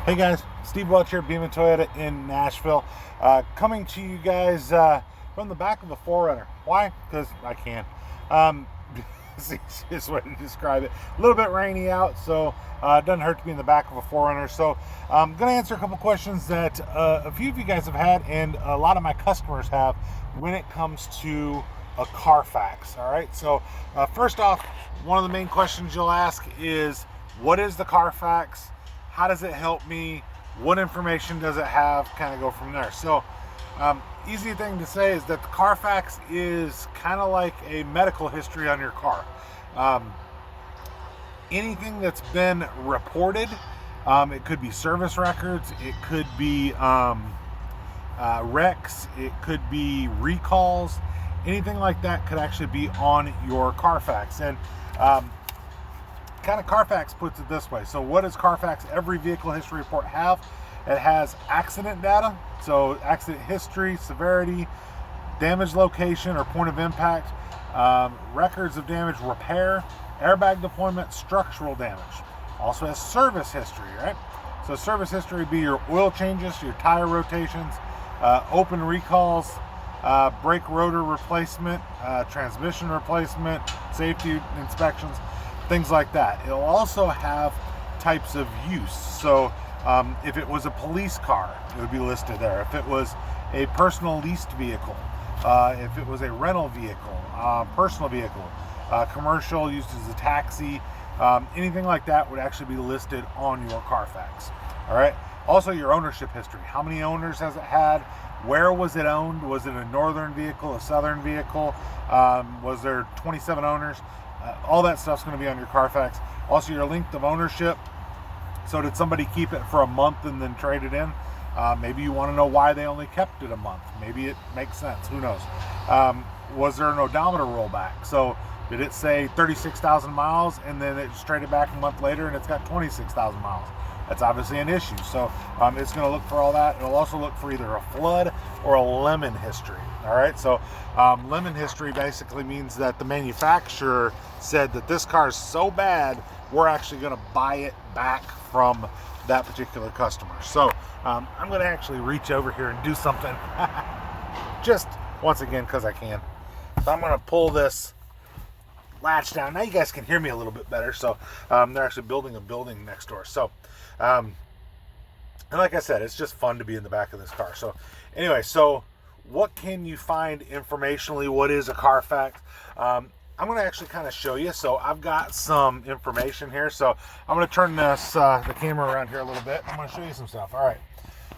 Hey guys, Steve Welch here, Beaman Toyota in Nashville. Coming to you guys from the back of a 4Runner. Why? Because I can. Um, it's the easiest way to describe it. A little bit rainy out, so it doesn't hurt to be in the back of a 4Runner. So I'm going to answer a couple questions that a few of you guys have had and a lot of my customers have when it comes to a Carfax. All right, so first off, one of the main questions you'll ask is, what is the Carfax? How does it help me? What information does it have? Kind of go from there. So, easy thing to say is that the Carfax is kind of like a medical history on your car. Anything that's been reported, it could be service records, it could be wrecks, it could be recalls, anything like that could actually be on your Carfax. And kind of Carfax puts it this way. So what does Carfax every vehicle history report have? It has accident data, so accident history, severity, damage location or point of impact, records of damage, repair, airbag deployment, structural damage. Also has service history, right? So service history would be your oil changes, your tire rotations, open recalls, brake rotor replacement, transmission replacement, safety inspections, things like that. It'll also have types of use. So if it was a police car, it would be listed there. If it was a personal leased vehicle, if it was a rental vehicle, personal vehicle, commercial used as a taxi, anything like that would actually be listed on your Carfax. All right. Also your ownership history. How many owners has it had? Where was it owned? Was it a northern vehicle, a southern vehicle? Was there 27 owners? All that stuff's going to be on your Carfax. Also your length of ownership. So did somebody keep it for a month and then trade it in? Maybe you want to know why they only kept it a month. Maybe it makes sense. Who knows? Was there an odometer rollback? So did it say 36,000 miles and then it just traded back a month later and it's got 26,000 miles? That's obviously an issue. So it's going to look for all that. It'll also look for either a flood or a lemon history. All right. So lemon history basically means that the manufacturer said that this car is so bad, we're actually going to buy it back from that particular customer. So I'm going to actually reach over here and do something just once again because I can. So I'm going to pull this latch down. Now you guys can hear me a little bit better. So they're actually building a building next door. So and like I said, it's just fun to be in the back of this car. So anyway, so what can you find informationally? What is a Carfax? I'm going to actually kind of show you. So I've got some information here. So I'm going to turn this the camera around here a little bit. I'm going to show you some stuff. All right.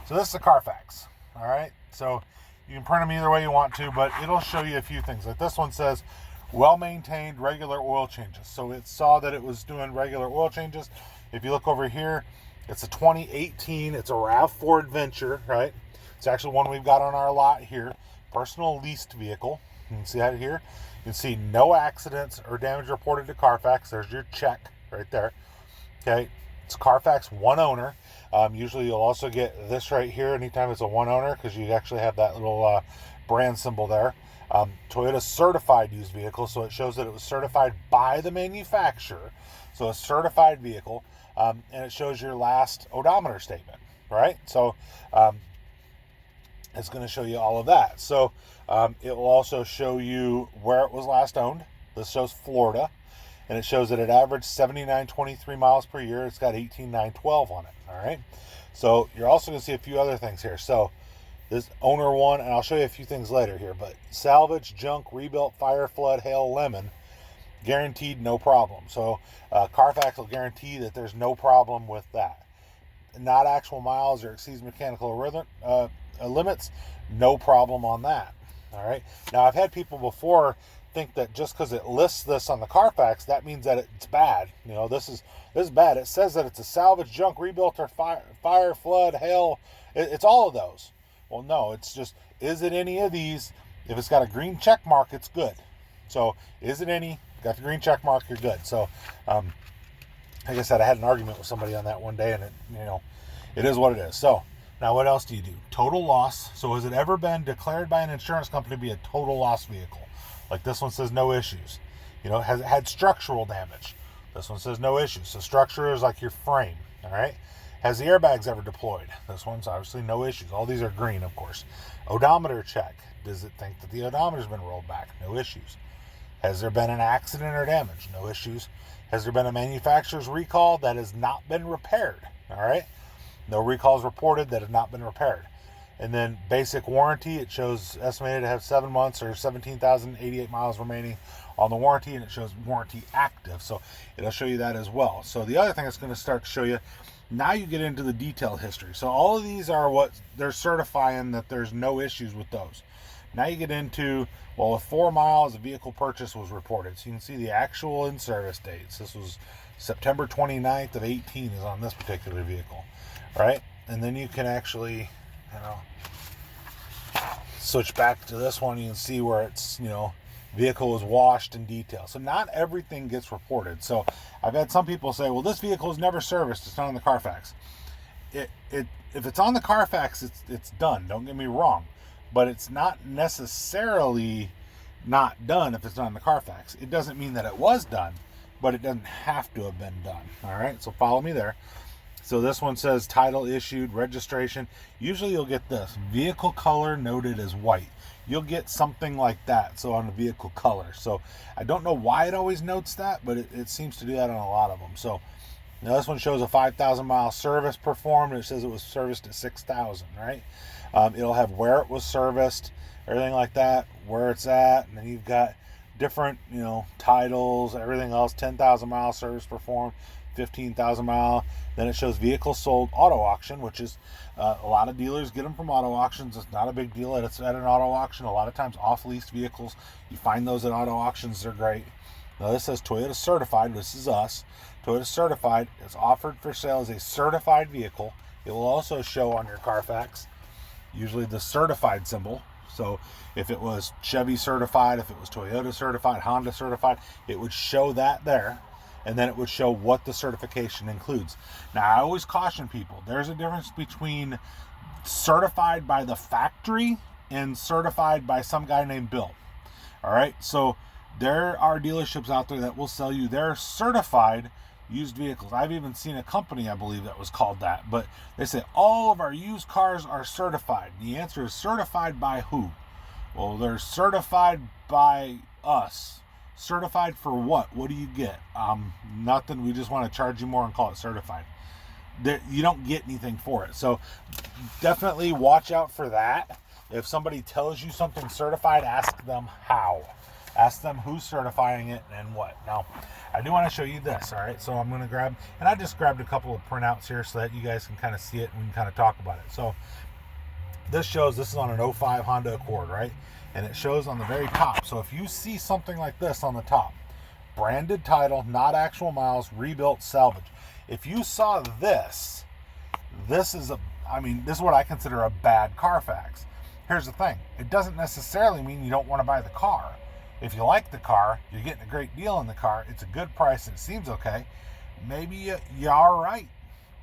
So this is a Carfax. All right. So you can print them either way you want to, but it'll show you a few things. Like this one says, well-maintained regular oil changes. So it saw that it was doing regular oil changes. If you look over here, it's a 2018. It's a RAV4 Adventure, right? It's actually one we've got on our lot here. Personal leased vehicle. You can see that here. You can see no accidents or damage reported to Carfax. There's your check right there. Okay, it's Carfax one owner. Usually you'll also get this right here anytime it's a one owner because you actually have that little brand symbol there. Toyota certified used vehicle, so it shows that it was certified by the manufacturer. So a certified vehicle, and it shows your last odometer statement, right? So it's going to show you all of that. So it will also show you where it was last owned. This shows Florida, and it shows that it averaged 7923 miles per year. It's got 18912 on it, all right? So you're also going to see a few other things here. So this owner one, and I'll show you a few things later here, but salvage, junk, rebuilt, fire, flood, hail, lemon, guaranteed no problem. So Carfax will guarantee that there's no problem with that. Not actual miles or exceeds mechanical limits, no problem on that. All right. Now I've had people before think that just because it lists this on the Carfax, that means that it's bad. You know, this is bad. It says that it's a salvage, junk, rebuilt, or fire, flood, hail. It's all of those. Well, no, it's just, is it any of these? If it's got a green check mark, it's good. So is it any? Got the green check mark, you're good. So like I said, I had an argument with somebody on that one day, and it is what it is. So now what else do you do? Total loss. So has it ever been declared by an insurance company to be a total loss vehicle? Like this one says no issues. Has it had structural damage? This one says no issues. So structure is like your frame, all right? Has the airbags ever deployed? This one's obviously no issues. All these are green, of course. Odometer check. Does it think that the odometer's been rolled back? No issues. Has there been an accident or damage? No issues. Has there been a manufacturer's recall that has not been repaired? All right. No recalls reported that have not been repaired. And then basic warranty, it shows estimated to have 7 months or 17,088 miles remaining on the warranty, and it shows warranty active. So it'll show you that as well. So the other thing it's going to start to show you, now you get into the detailed history. So all of these are what they're certifying that there's no issues with those. Now you get into, well, with 4 miles, a vehicle purchase was reported. So you can see the actual in-service dates. This was September 29th of 18 is on this particular vehicle, right? And then you can actually, switch back to this one. You can see where it's, vehicle was washed in detail. So not everything gets reported. So I've had some people say, well, this vehicle is never serviced. It's not on the Carfax. If it's on the Carfax, it's done. Don't get me wrong. But it's not necessarily not done if it's not on the Carfax. It doesn't mean that it was done, but it doesn't have to have been done. All right, so follow me there. So this one says title issued, registration. Usually you'll get this, vehicle color noted as white. You'll get something like that, so on the vehicle color. So I don't know why it always notes that, but it seems to do that on a lot of them. So now this one shows a 5,000 mile service performed, and it says it was serviced at 6,000, right? It'll have where it was serviced, everything like that, where it's at, and then you've got different, titles, everything else. 10,000 mile service performed, 15,000 mile. Then it shows vehicles sold auto auction, which is a lot of dealers get them from auto auctions. It's not a big deal that it's at an auto auction. A lot of times off-leased vehicles, you find those at auto auctions. They're great. Now this says Toyota certified. This is us. Toyota certified is offered for sale as a certified vehicle. It will also show on your Carfax usually the certified symbol. So if it was Chevy certified, if it was Toyota certified, Honda certified, it would show that there. And then it would show what the certification includes. Now, I always caution people, there's a difference between certified by the factory and certified by some guy named Bill. All right, so there are dealerships out there that will sell you their certified used vehicles. I've even seen a company, I believe, that was called that. But they say all of our used cars are certified. The answer is certified by who? Well, they're certified by us. Certified for what? What do you get? Nothing. We just want to charge you more and call it certified. You don't get anything for it. So definitely watch out for that. If somebody tells you something certified, ask them how. Ask them who's certifying it and what. Now, I do want to show you this, all right? So I'm going to grab, and I just grabbed a couple of printouts here so that you guys can kind of see it and we can kind of talk about it. So this shows, this is on an 05 Honda Accord, right? And it shows on the very top. So if you see something like this on the top, branded title, not actual miles, rebuilt, salvage. If you saw this, this is what I consider a bad Carfax. Here's the thing. It doesn't necessarily mean you don't want to buy the car. If you like the car, you're getting a great deal in the car, it's a good price, and it seems okay, maybe you're all right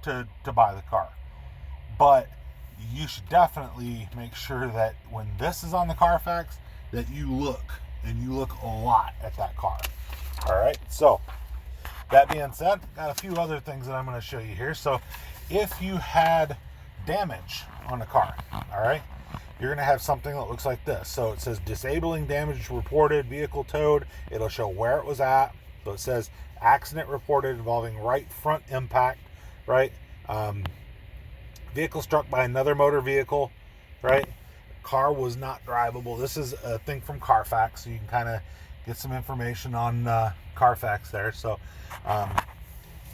to buy the car. But you should definitely make sure that when this is on the Carfax, that you look a lot at that car. All right, so that being said, got a few other things that I'm going to show you here. So if you had damage on the car, all right, you're going to have something that looks like this. So it says disabling damage reported, vehicle towed. It'll show where it was at. So it says accident reported involving right front impact, right? Vehicle struck by another motor vehicle, right? Car was not drivable. This is a thing from Carfax, so you can kind of get some information on Carfax there. So,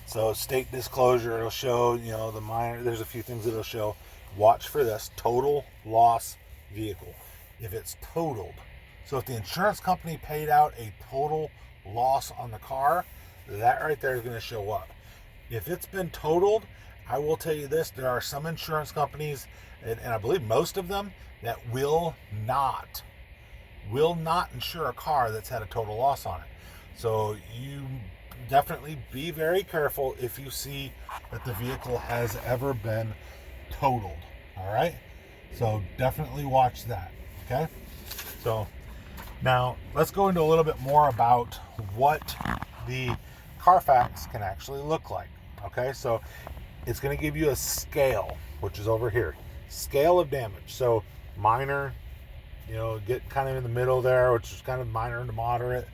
so state disclosure, it'll show, the minor, there's a few things it'll show. Watch for this, total loss vehicle. If it's totaled, so if the insurance company paid out a total loss on the car, that right there is going to show up. If it's been totaled, I will tell you this, there are some insurance companies, and I believe most of them, that will not insure a car that's had a total loss on it. So you definitely be very careful if you see that the vehicle has ever been totaled. All right, so definitely watch that. Okay, so now let's go into a little bit more about what the Carfax can actually look like. Okay, so it's going to give you a scale, which is over here. Scale of damage. So minor, get kind of in the middle there, which is kind of minor to moderate.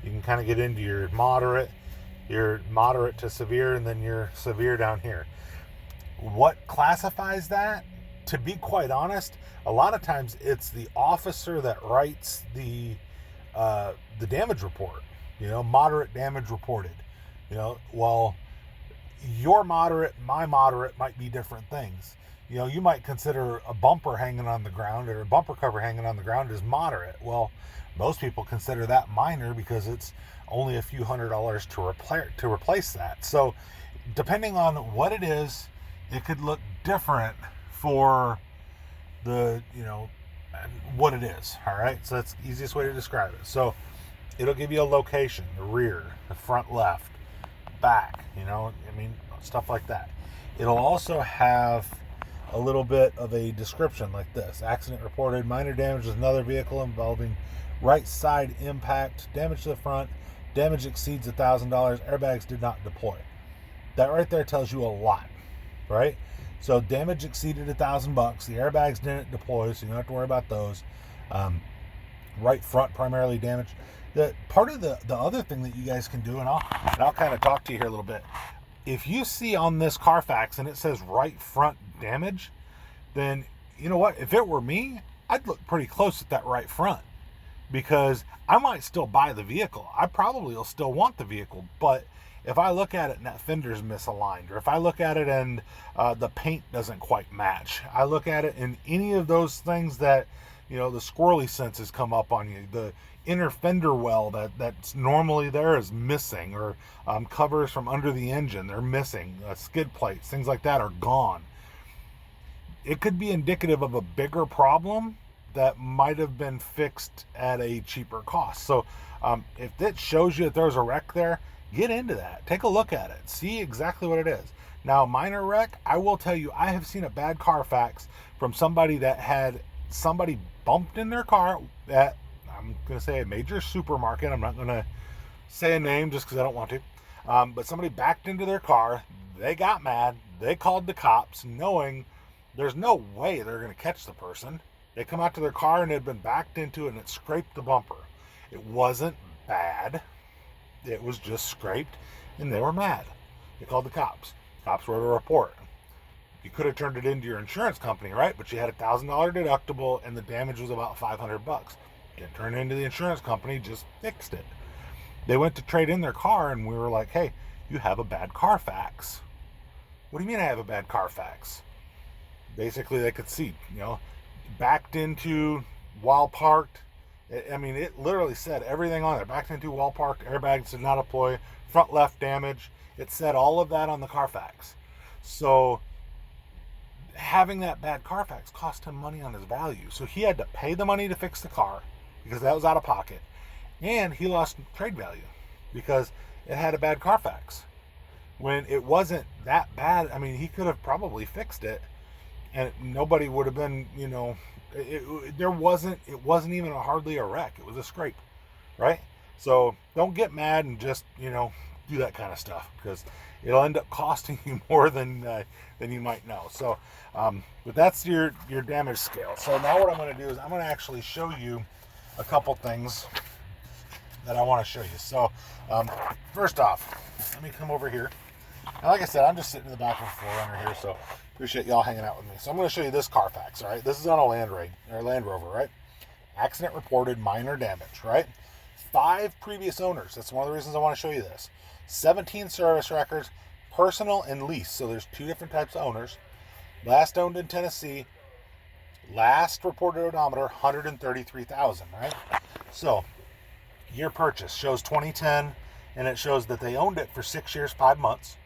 You can kind of get into your moderate to severe, and then your severe down here. What classifies that? To be quite honest, a lot of times it's the officer that writes the damage report. Moderate damage reported. Well, your moderate, my moderate might be different things. You might consider a bumper hanging on the ground or a bumper cover hanging on the ground as moderate. Well, most people consider that minor because it's only a few $100s to replace that. So depending on what it is, it could look different for the, what it is. All right. So that's the easiest way to describe it. So it'll give you a location, the rear, the front left, back, stuff like that. It'll also have a little bit of a description like this. Accident reported, minor damage with another vehicle involving right side impact, damage to the front, damage exceeds $1,000, airbags did not deploy. That right there tells you a lot, right? So damage exceeded $1,000, the airbags didn't deploy, so you don't have to worry about those. Right front primarily damaged. The part of the other thing that you guys can do, and I'll kind of talk to you here a little bit. If you see on this Carfax and it says right front damage, then you know what? If it were me, I'd look pretty close at that right front, because I might still buy the vehicle. I probably will still want the vehicle, but if I look at it and that fender's misaligned, or if I look at it and the paint doesn't quite match, I look at it and any of those things that, the squirrely senses come up on you, the inner fender well that's normally there is missing, or covers from under the engine, they're missing, skid plates, things like that are gone. It could be indicative of a bigger problem that might have been fixed at a cheaper cost. So if it shows you that there's a wreck there, get into that. Take a look at it. See exactly what it is. Now, minor wreck, I will tell you, I have seen a bad Carfax from somebody that had somebody bumped in their car at, I'm going to say, a major supermarket. I'm not going to say a name just because I don't want to. But somebody backed into their car. They got mad. They called the cops knowing there's no way they're going to catch the person. They come out to their car and it had been backed into and it scraped the bumper. It wasn't bad. It was just scraped, and they were mad. They called the cops. Cops wrote a report. You could have turned it into your insurance company, right? But you had $1,000 deductible, and the damage was about $500. Didn't turn it into the insurance company, just fixed it. They went to trade in their car, and we were like, hey, you have a bad Carfax. What do you mean I have a bad Carfax? Basically, they could see, backed into while parked. It literally said everything on there. Backed into, while parked, airbags did not deploy, front left damage. It said all of that on the Carfax. So having that bad Carfax cost him money on his value. So he had to pay the money to fix the car because that was out of pocket. And he lost trade value because it had a bad Carfax. When it wasn't that bad, he could have probably fixed it and nobody would have been, it wasn't even hardly a wreck. It was a scrape, right? So don't get mad and just, do that kind of stuff, because it'll end up costing you more than you might know. So, but that's your damage scale. So now what I'm going to do is I'm going to actually show you a couple things that I want to show you. So, first off, let me come over here. And like I said, I'm just sitting in the back of the 4Runner here, so appreciate y'all hanging out with me. So I'm going to show you this Carfax, all right? This is on a Land Rover, right? Accident reported, minor damage, right? 5 previous owners. That's one of the reasons I want to show you this. 17 service records, personal and lease. So there's 2 different types of owners. Last owned in Tennessee. Last reported odometer, 133,000, right? So year purchase shows 2010, and it shows that they owned it for 6 years, 5 months,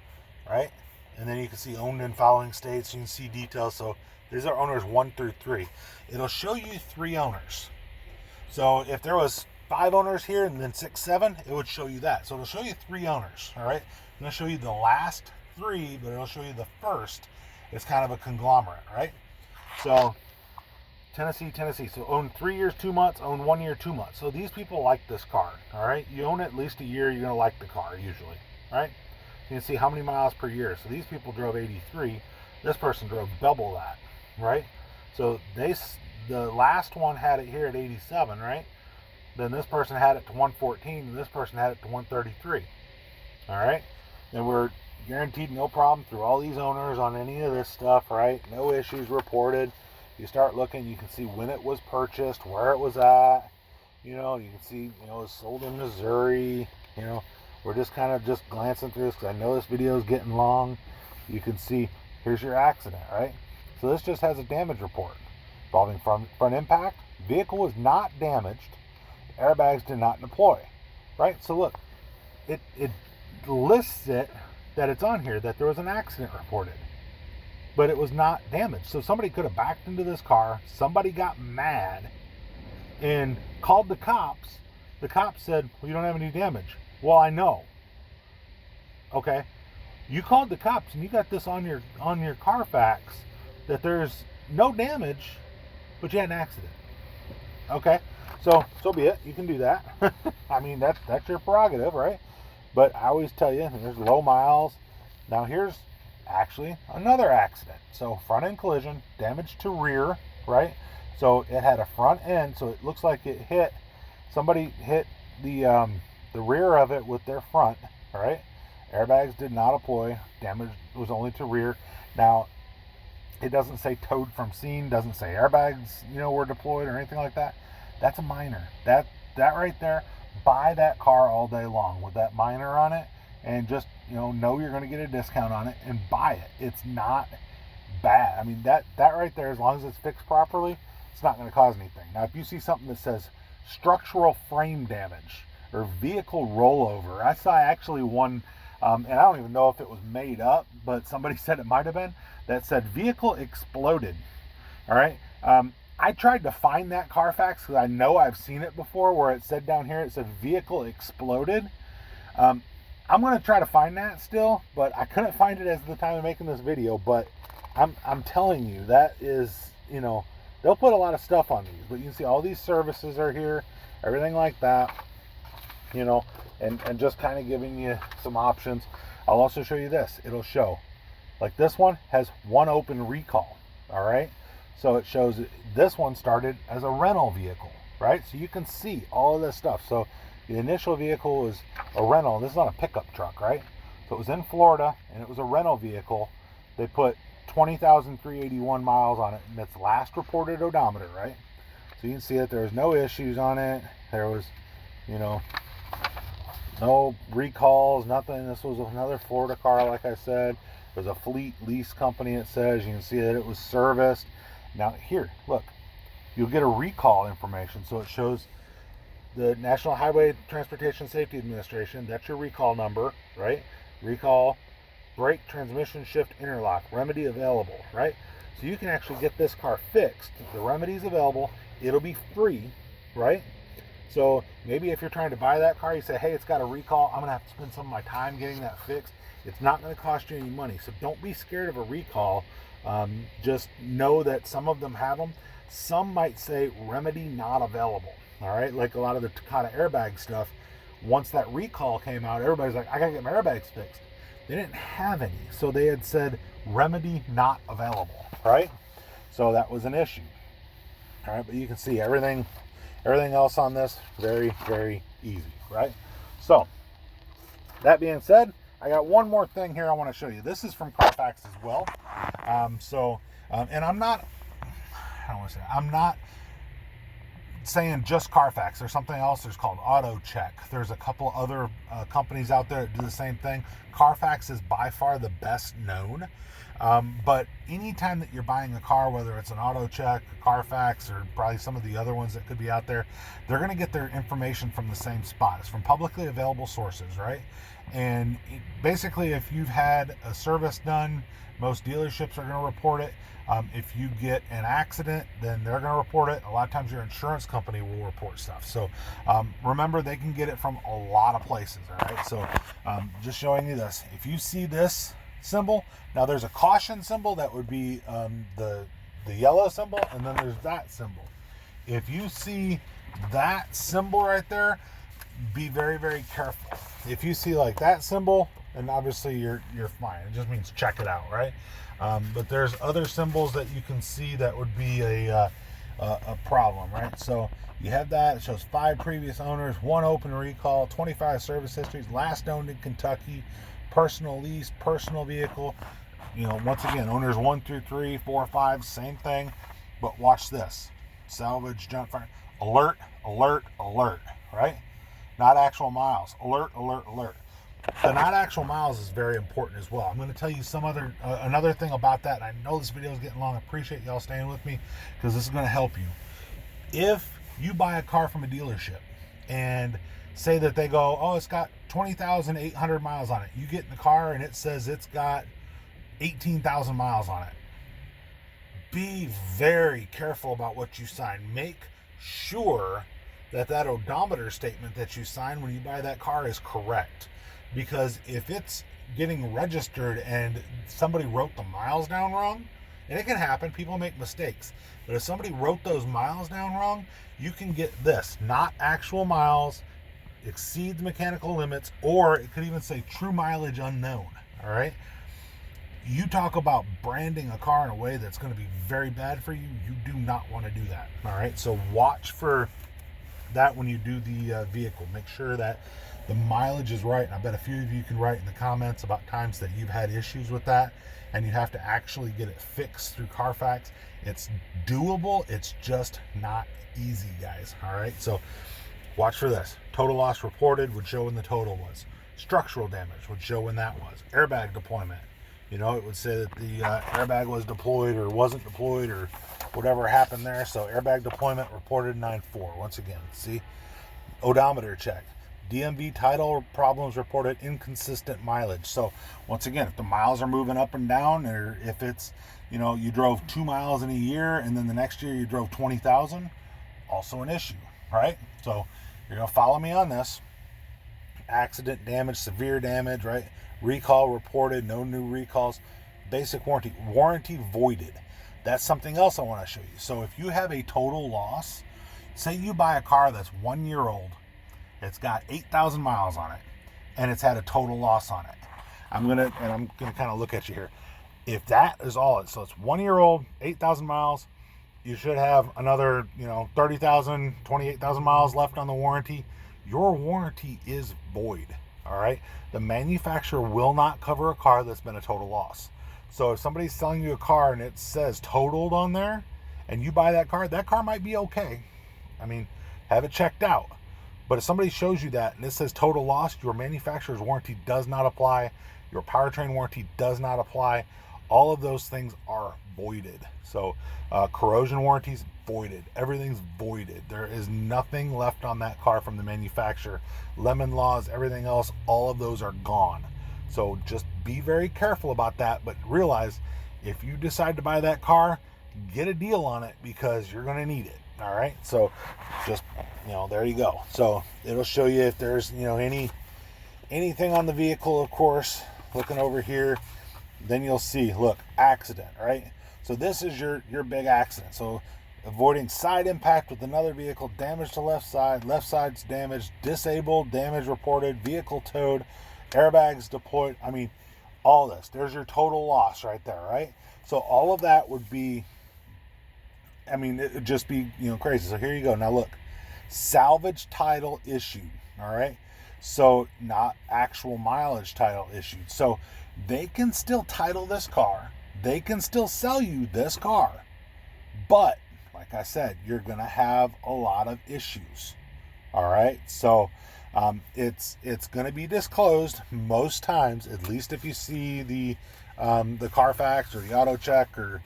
right? And then you can see owned in following states. You can see details. So these are owners 1 through 3. It'll show you 3 owners. So if there was 5 owners here and then 6, 7, it would show you that. So it'll show you 3 owners, all right? I'm going to show you the last 3, but it'll show you the first. It's kind of a conglomerate, right? So Tennessee. So own 3 years, 2 months, own 1 year, 2 months. So these people like this car, all right? You own it at least a year, you're going to like the car usually, right? You can see how many miles per year. So these people drove 83. This person drove double that, right? So the last one had it here at 87, right? Then this person had it to 114, and this person had it to 133. All right? And we're guaranteed no problem through all these owners on any of this stuff, right? No issues reported. You start looking, you can see when it was purchased, where it was at. You know, you can see, you know, it's sold in Missouri. You know, we're just kind of just glancing through this because I know this video is getting long. You can see, here's your accident, right? So this just has a damage report involving front impact. Vehicle was not damaged. Airbags did not deploy, right? So look, it lists it that it's on here that there was an accident reported, but it was not damaged. So somebody could have backed into this car. Somebody got mad and called the cops. The cops said, well, you don't have any damage. Well, I know. Okay. You called the cops and you got this on your Carfax that there's no damage, but you had an accident. Okay. So be it. You can do that. I mean, that's your prerogative, right? But I always tell you, there's low miles. Now here's actually another accident. So front end collision, damage to rear, right? So it had a front end, so it looks like somebody hit the rear of it with their front, all right? Airbags did not deploy. Damage was only to rear. Now, it doesn't say towed from scene, doesn't say airbags, you know, were deployed or anything like that. That's a minor. That right there, buy that car all day long with that minor on it, and just, you know you're going to get a discount on it and buy it. It's not bad. I mean, that right there, as long as it's fixed properly, it's not going to cause anything. Now, if you see something that says structural frame damage or vehicle rollover, I saw actually one, and I don't even know if it was made up, but somebody said it might have been, that said vehicle exploded. All right. I tried to find that Carfax because I know I've seen it before where it said down here, it said vehicle exploded. I'm going to try to find that still, but I couldn't find it at the time of making this video. But I'm telling you, that is, you know, they'll put a lot of stuff on these, but you can see all these services are here, everything like that, you know, and just kind of giving you some options. I'll also show you this. It'll show, like this one has one open recall, all right? So it shows this one started as a rental vehicle, right? So you can see all of this stuff. So the initial vehicle was a rental. This is not a pickup truck, right? So it was in Florida and it was a rental vehicle. They put 20,381 miles on it, and that's last reported odometer, right? So you can see that there was no issues on it. There was, you know, no recalls, nothing. This was another Florida car, like I said. It was a fleet lease company, it says. You can see that it was serviced. Now here, look, you'll get a recall information. So it shows the National Highway Transportation Safety Administration. That's your recall number, right? Recall, brake, transmission, shift, interlock, remedy available, right? So you can actually get this car fixed. The remedy's available. It'll be free, right? So maybe if you're trying to buy that car, you say, hey, it's got a recall. I'm going to have to spend some of my time getting that fixed. It's not going to cost you any money. So don't be scared of a recall. Just know that some of them have them. Some might say remedy not available. All right. Like a lot of the Takata airbag stuff. Once that recall came out, everybody's like, I got to get my airbags fixed. They didn't have any. So they had said remedy not available. Right. So that was an issue. All right. But you can see everything else on this, very, very easy. Right. So that being said, I got one more thing here I want to show you. This is from Carfax as well. And I'm not saying just Carfax. There's something else. There's called AutoCheck. There's a couple other companies out there that do the same thing. Carfax is by far the best known. But anytime that you're buying a car, whether it's an AutoCheck, Carfax, or probably some of the other ones that could be out there, they're going to get their information from the same spot. It's from publicly available sources, right? And basically, if you've had a service done, most dealerships are going to report it. If you get an accident, then they're going to report it. A lot of times your insurance company will report stuff. So remember, they can get it from a lot of places, all right? So just showing you this. If you see this symbol, now there's a caution symbol that would be the yellow symbol, and then there's that symbol. If you see that symbol right there, be very, very careful. If you see like that symbol and obviously you're fine. It just means check it out, right? But there's other symbols that you can see that would be a problem, right? So you have that. It shows 5 previous owners, 1 open recall, 25 service histories, last owned in Kentucky, personal lease, personal vehicle. Once again, owners 1 through 3, 4, 5, same thing. But watch this: salvage, junk, fire, alert, alert, alert, right? Not actual miles. Alert, alert, alert. The not actual miles is very important as well. I'm going to tell you another thing about that. I know this video is getting long. I appreciate y'all staying with me because this is going to help you. If you buy a car from a dealership and say that they go, oh, it's got 20,800 miles on it. You get in the car and it says it's got 18,000 miles on it. Be very careful about what you sign. Make sure that odometer statement that you sign when you buy that car is correct. Because if it's getting registered and somebody wrote the miles down wrong, and it can happen, people make mistakes, but if somebody wrote those miles down wrong, you can get this: not actual miles, exceeds mechanical limits, or it could even say true mileage unknown. All right? You talk about branding a car in a way that's going to be very bad for you. You do not want to do that. All right? So watch for that when you do the vehicle. Make sure that the mileage is right. And I bet a few of you can write in the comments about times that you've had issues with that and you have to actually get it fixed through Carfax. It's doable. It's just not easy, guys. All right? So watch for this. Total loss reported would show when the total was. Structural damage would show when that was. Airbag deployment. It would say that the airbag was deployed or wasn't deployed or whatever happened there. So airbag deployment reported 9-4. Once again, see? Odometer check. DMV title problems reported inconsistent mileage. So once again, if the miles are moving up and down, or if it's, you drove 2 miles in a year and then the next year you drove 20,000, also an issue, right? So you're going to follow me on this. Accident damage, severe damage, right? Recall reported, no new recalls. Basic warranty voided. That's something else I want to show you. So if you have a total loss, say you buy a car that's 1 year old, it's got 8,000 miles on it, and it's had a total loss on it. I'm gonna kind of look at you here. If that is all, so it's 1 year old, 8,000 miles, you should have another, 30,000, 28,000 miles left on the warranty. Your warranty is void. All right. The manufacturer will not cover a car that's been a total loss. So if somebody's selling you a car and it says totaled on there and you buy that car might be okay. I mean, have it checked out. But if somebody shows you that and it says total loss, your manufacturer's warranty does not apply. Your powertrain warranty does not apply. All of those things are voided. So corrosion warranties voided. Everything's voided. There is nothing left on that car from the manufacturer. Lemon laws, everything else, all of those are gone. So just be very careful about that, but realize if you decide to buy that car, get a deal on it because you're going to need it. All right. So just, there you go. So it'll show you if there's, anything on the vehicle, of course. Looking over here, then you'll see, look, accident, right? So this is your big accident. So avoiding side impact with another vehicle, damage to left side's damaged, disabled, damage reported, vehicle towed, airbags deployed. I mean, all this. There's your total loss right there, right? So all of that would be, it would just be, crazy. So here you go. Now look, salvage title issued, all right? So not actual mileage title issued. So they can still title this car. They can still sell you this car. But like I said, you're going to have a lot of issues. All right. So it's going to be disclosed most times, at least if you see the Carfax or the auto check or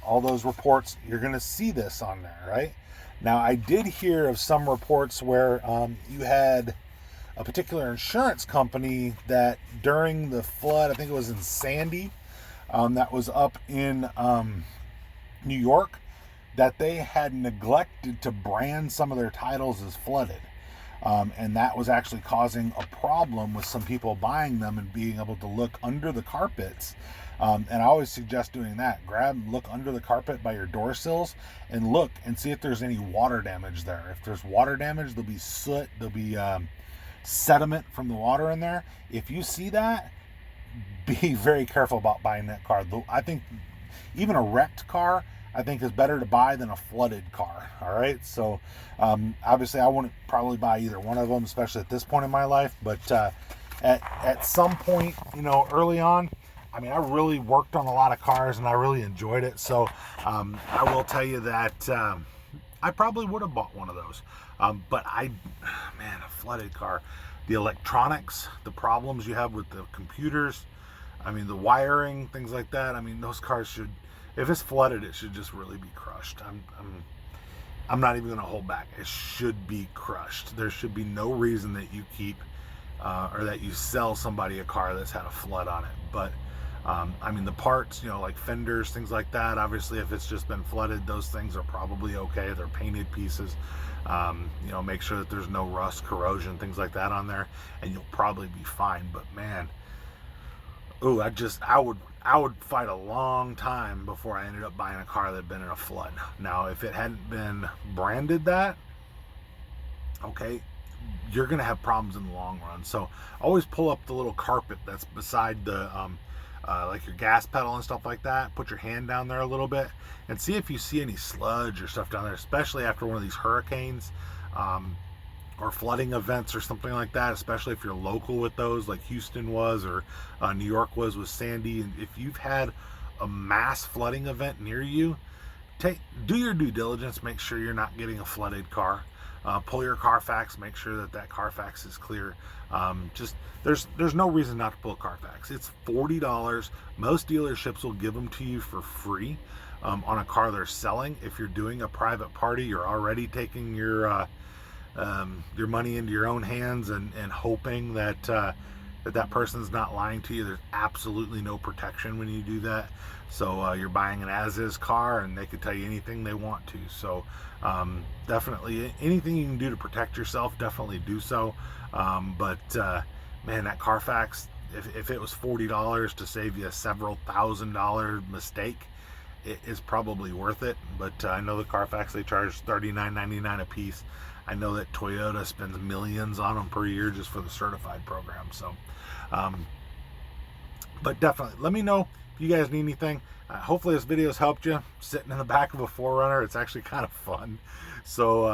all those reports, you're going to see this on there. Right. Now, I did hear of some reports where you had a particular insurance company that during the flood, I think it was in Sandy, that was up in New York, that they had neglected to brand some of their titles as flooded. And that was actually causing a problem with some people buying them and being able to look under the carpets. And I always suggest doing that. Look under the carpet by your door sills and look and see if there's any water damage there. If there's water damage, there'll be soot, there'll be sediment from the water in there. If you see that, be very careful about buying that car. I think even a wrecked car, I think, is better to buy than a flooded car. All right, so obviously I wouldn't probably buy either one of them, especially at this point in my life. But at some point, you know, early on, I mean, I really worked on a lot of cars and I really enjoyed it. So I will tell you that I probably would have bought one of those. But man, a flooded car, the electronics, the problems you have with the computers, I mean, the wiring, things like that. I mean, those cars should, if it's flooded, it should just really be crushed. I'm not even going to hold back. It should be crushed. There should be no reason that you keep or that you sell somebody a car that's had a flood on it. But I mean, the parts, you know, like fenders, things like that, obviously if it's just been flooded, those things are probably okay. They're painted pieces. You know, make sure that there's no rust, corrosion, things like that on there, and you'll probably be fine. But man, ooh, I would fight a long time before I ended up buying a car that had been in a flood. Now, if it hadn't been branded that, okay, you're gonna have problems in the long run. So always pull up the little carpet that's beside the like your gas pedal and stuff like that. Put your hand down there a little bit and see if you see any sludge or stuff down there, especially after one of these hurricanes or flooding events or something like that, especially if you're local with those, like Houston was, or New York was with Sandy. And if you've had a mass flooding event near you, do your due diligence, make sure you're not getting a flooded car. Pull your Carfax, make sure that Carfax is clear. Just there's no reason not to pull a Carfax. It's $40. Most dealerships will give them to you for free on a car they're selling. If you're doing a private party, you're already taking your money into your own hands and hoping that that person's not lying to you. There's absolutely no protection when you do that. So you're buying an as-is car, and they could tell you anything they want to. So definitely anything you can do to protect yourself, definitely do so. But man, that Carfax, if it was $40 to save you a several $1,000 mistake, it is probably worth it. But I know the Carfax, they charge $39.99 a piece. I know that Toyota spends millions on them per year just for the certified program. So but definitely let me know if you guys need anything. Hopefully this video has helped you. Sitting in the back of a 4Runner, it's actually kind of fun. So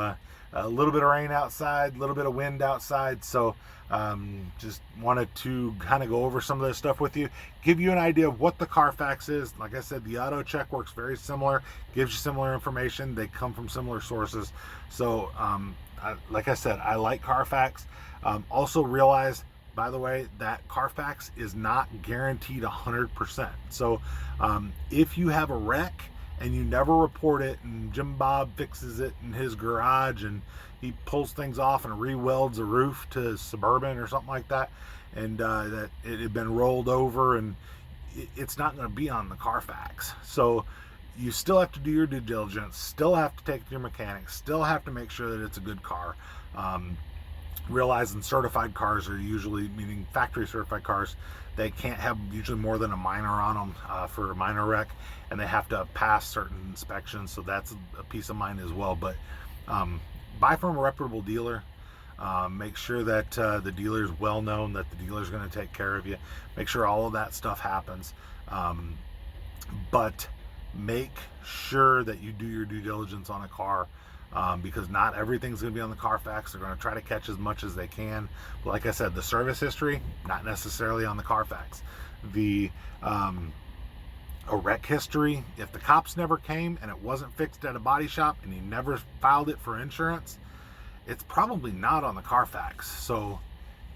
a little bit of rain outside, a little bit of wind outside. So just wanted to kind of go over some of this stuff with you, give you an idea of what the Carfax is. Like I said, the auto check works very similar, gives you similar information. They come from similar sources. So like I said, I like Carfax. Also realize, by the way, that Carfax is not guaranteed 100%. So if you have a wreck and you never report it, and Jim Bob fixes it in his garage and he pulls things off and re-welds a roof to Suburban or something like that, and that it had been rolled over, and it's not going to be on the Carfax. So you still have to do your due diligence, still have to take it to your mechanic, still have to make sure that it's a good car. Realizing certified cars are usually, meaning factory certified cars, they can't have usually more than a minor on them for a minor wreck, and they have to pass certain inspections. So that's a peace of mind as well. But buy from a reputable dealer. Make sure that the dealer is well known, that the dealer is going to take care of you. Make sure all of that stuff happens. But make sure that you do your due diligence on a car. Because not everything's going to be on the Carfax. They're going to try to catch as much as they can. But like I said, the service history, not necessarily on the Carfax. The a wreck history, if the cops never came and it wasn't fixed at a body shop and you never filed it for insurance, it's probably not on the Carfax. So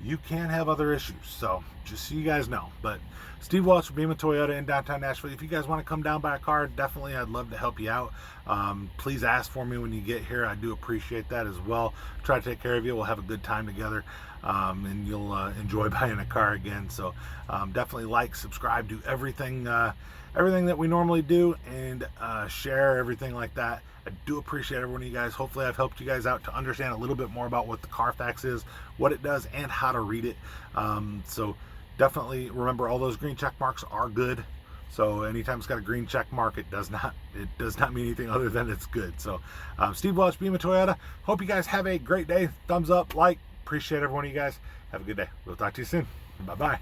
you can have other issues. So just so you guys know. But Steve Welch from Beaman Toyota in downtown Nashville. If you guys want to come down by a car, definitely I'd love to help you out. Please ask for me when you get here. I do appreciate that as well. Try to take care of you. We'll have a good time together, and you'll enjoy buying a car again. So definitely like, subscribe, do everything that we normally do, and share everything like that. I do appreciate every one of you guys. Hopefully I've helped you guys out to understand a little bit more about what the Carfax is, what it does, and how to read it. So definitely remember, all those green check marks are good. So anytime it's got a green check mark, it does not mean anything other than it's good. So Steve Welch, Beaman Toyota. Hope you guys have a great day. Thumbs up, like, appreciate every one of you guys. Have a good day. We'll talk to you soon. Bye-bye.